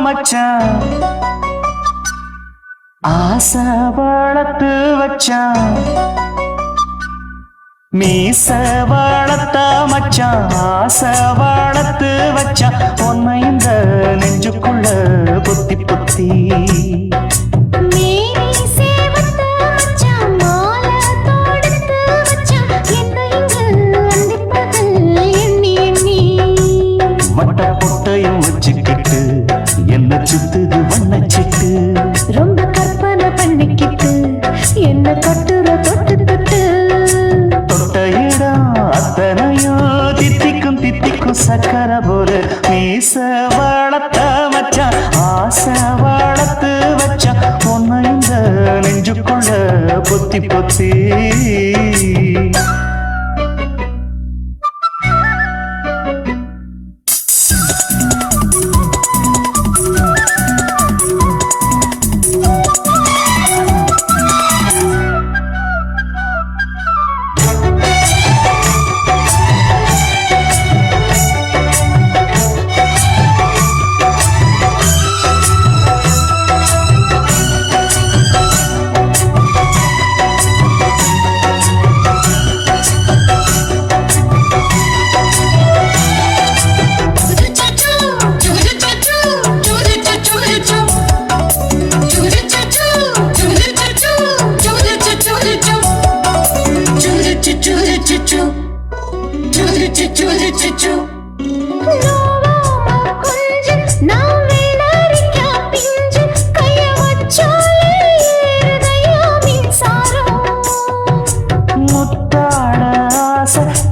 மச்சான் ஆசை வளர்த்து வச்சான் மீச வளர்த்த மச்சான் ஆசை வளர்த்து வச்சான் உன்னை இந்த நெஞ்சுக்குள்ள புத்தி புத்தி வட்ட பொட்டையும் வச்சுக்கிட்டு என்ன சுத்துது வண்ணச்சிட்டு ரொம்ப கற்பனை பண்ணிக்கிட்டு என்ன கட்டுற தொட்டு தொட்டு தொட்ட இடம் அத்தனையோ தித்திக்கும் தித்திக்கும் சக்கர போல மீச வளர்த்த மச்சான் ஆசை வளர்த்து வச்சான் உன்னை இந்த நெஞ்சுக்குள்ள பொத்தி பொத்தி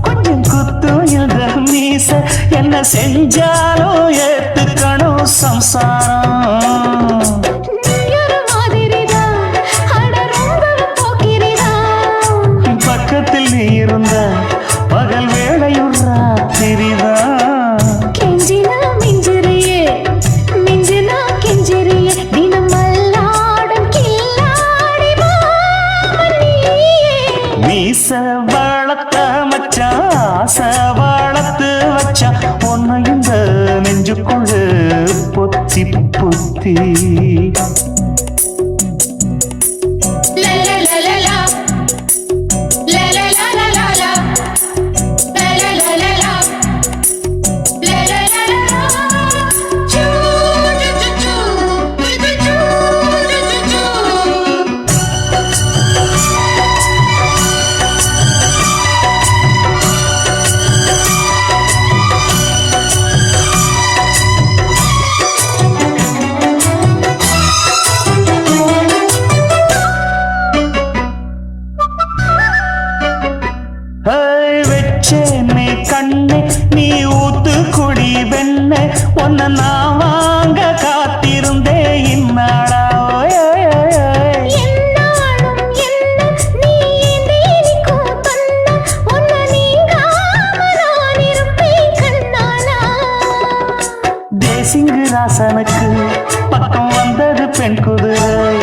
கொஞ்சம் குத்து மீச என்ன செஞ்சாலும் ஏத்துக்கணும் சம்சாரம் பக்கத்தில் நீ இருந்த பகல் வேளையும் ராத்திரிதான் கெஞ்சினா மிஞ்சிறியே மிஞ்சினா கெஞ்சிறியே தினம் மல்லாடும் கில்லாடி மீச வளர்த்த மச்சான் ஆசை வளர்த்து வச்சான் உன்னை இந்த நெஞ்சுக்குள்ள பொத்தி பொத்தி வெச்சேனே கண்ணே நீ ஊத்து குடி வெண்ண உன்னை நான் வாங்க காத்திருந்தே இந்நாளா தேசிங்கு ராசனுக்கு பக்கம் வந்தது பெண் குதிரை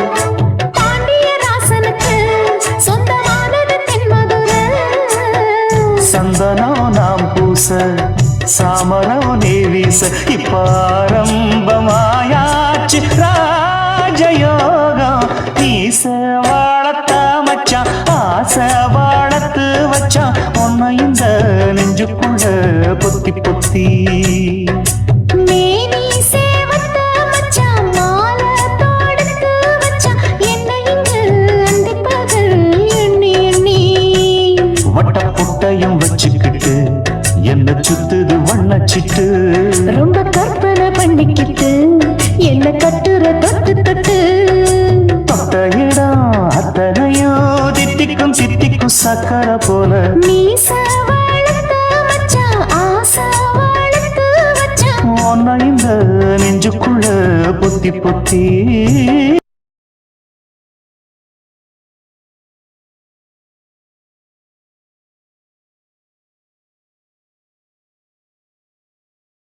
சந்தனம் நாம் பூச சாமரம் நீ வீச இப்பாரம்பமாயாச்சு ராஜயோகம் நீச வளர்த்த மச்சான் ஆசை வளர்த்து வச்சான் உன்னை இந்த நெஞ்சுக்குள்ள பொத்தி பொத்தி வச்சுக்கிட்டு என்ன சுத்துது வண்ணச்சிட்டு ரொம்ப கற்பனை பண்ணிக்கிட்டு என்ன கட்டுற தொட்டு தொட்டு தொட்ட இடம் அத்தனையோ தித்திக்கும் தித்திக்கும் சக்கர போல மீச வளர்த்த மச்சான் ஆசை வளர்த்து வச்சான் உன்னை இந்த நெஞ்சுக்குள்ள பொத்தி பொத்தி